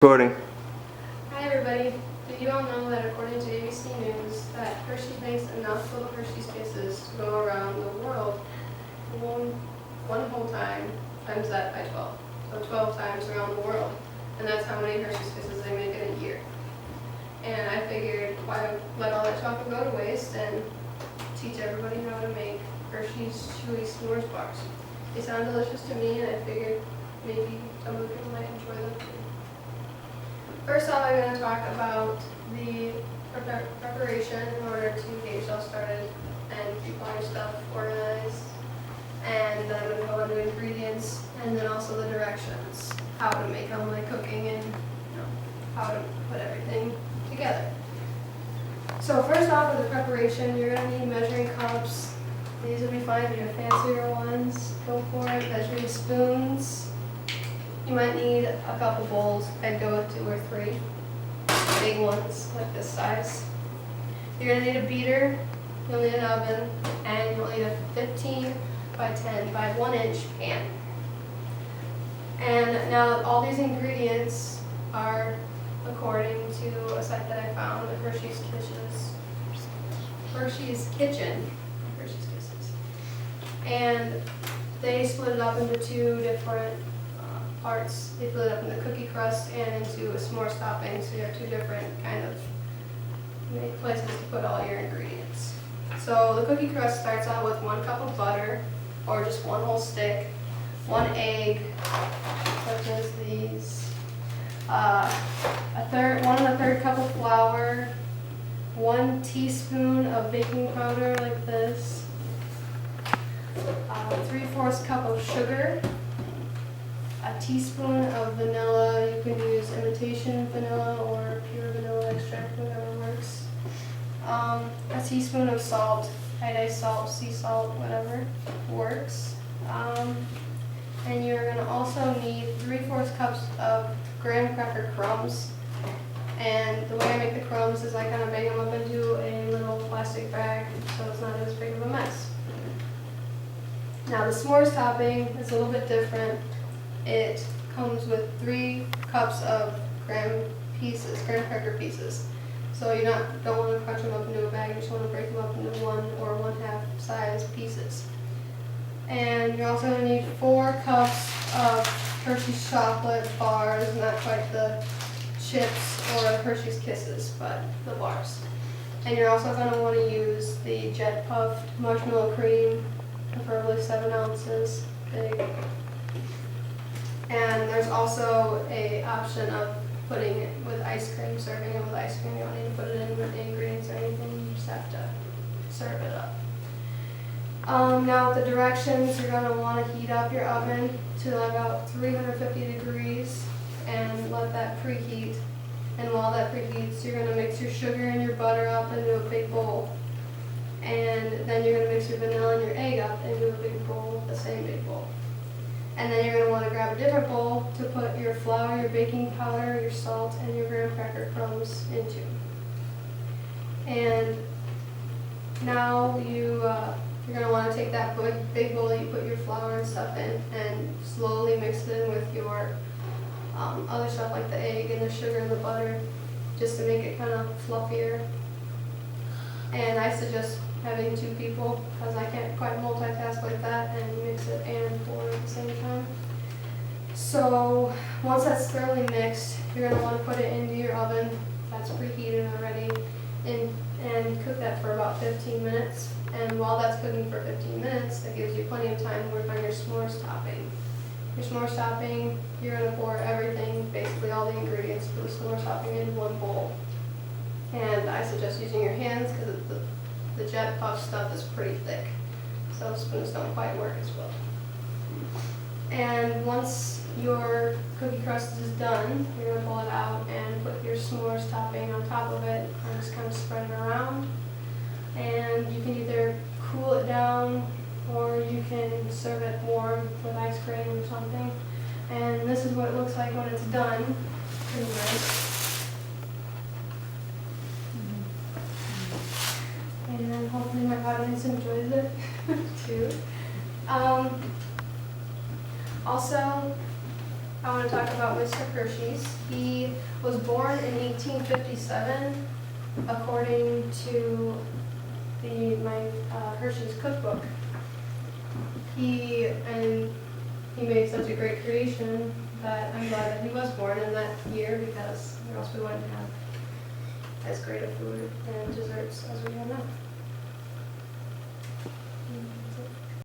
Recording. Hi everybody. Did you all know that according to ABC News that Hershey makes enough little Hershey's Kisses to go around the world one whole time, times that by 12. So 12 times around the world. And that's how many Hershey's Kisses they make in a year. And I figured why let all that chocolate go to waste and teach everybody how to make Hershey's Chewy S'mores bars. They sound delicious to me, and I figured maybe some of the people might enjoy them too. First off, I'm going to talk about the preparation in order to get yourself started and keep all your stuff organized. And then I'm going to go into ingredients and then also the directions, how to make them, like cooking, and how to put everything together. So first off, with the preparation, you're going to need measuring cups. These will be fine if you have fancier ones. Go for it. Measuring spoons. You might need a couple bowls. I'd go with 2 or 3 big ones like this size. You're going to need a beater, you'll need an oven, and you'll need a 15 by 10 by 1 inch pan. And now all these ingredients are according to a site that I found, Hershey's Kitchen. And they split it up into 2 different parts. They split it up into cookie crust and into a s'mores topping, so you have 2 different kind of places to put all your ingredients. So the cookie crust starts out with 1 cup of butter, or just 1 whole stick, 1 egg, such as these, 1 1/3 cup of flour, 1 teaspoon of baking powder like this, 3/4 cup of sugar, a teaspoon of vanilla. You can use imitation vanilla or pure vanilla extract, whatever works. A teaspoon of salt, iodized salt, sea salt, whatever works. And you're going to also need 3/4 cups of graham cracker crumbs. And the way I make the crumbs is I kind of bang them up into a little plastic bag so it's not as big of a mess. Now the s'mores topping is a little bit different. It comes with 3 cups of graham cracker pieces. So you don't want to crunch them up into a bag, you just want to break them up into 1 or 1/2 size pieces. And you're also going to need 4 cups of Hershey's chocolate bars, not quite the chips or Hershey's Kisses, but the bars. And you're also going to want to use the jet puffed marshmallow cream, preferably 7 ounces big. And there's also a option of putting it with ice cream, serving it with ice cream. You don't need to put it in with the ingredients or anything, you just have to serve it up. Now with the directions, you're going to want to heat up your oven to about 350 degrees and let that preheat. And while that preheats, you're going to mix your sugar and your butter up into a big bowl. And then you're going to mix your vanilla and your egg up into a big bowl, the same big bowl. And then you're going to want to grab a different bowl to put your flour, your baking powder, your salt, and your graham cracker crumbs into. And now you're going to want to take that big bowl that you put your flour and stuff in and slowly mix it in with your other stuff like the egg and the sugar and the butter, just to make it kind of fluffier. And I suggest having 2 people, because I can't quite multitask like that and mix it and pour at the same time. So once that's thoroughly mixed, you're going to want to put it into your oven that's preheated already and cook that for about 15 minutes. And while that's cooking for 15 minutes, that gives you plenty of time to work on your s'mores topping. Your s'mores topping, you're going to pour everything, basically all the ingredients for the s'mores topping, into 1 bowl. And I suggest using your hands because the jet puff stuff is pretty thick, so spoons don't quite work as well. And once your cookie crust is done, you're going to pull it out and put your s'mores topping on top of it and just kind of spread it around. And you can either cool it down or you can serve it warm with ice cream or something. And this is what it looks like when it's done. Pretty nice. And hopefully my audience enjoys it too. Also, I want to talk about Mr. Hershey's. He was born in 1857, according to my Hershey's cookbook. He made such a great creation that I'm glad that he was born in that year, because or else we wouldn't have as great a food and desserts as we have now.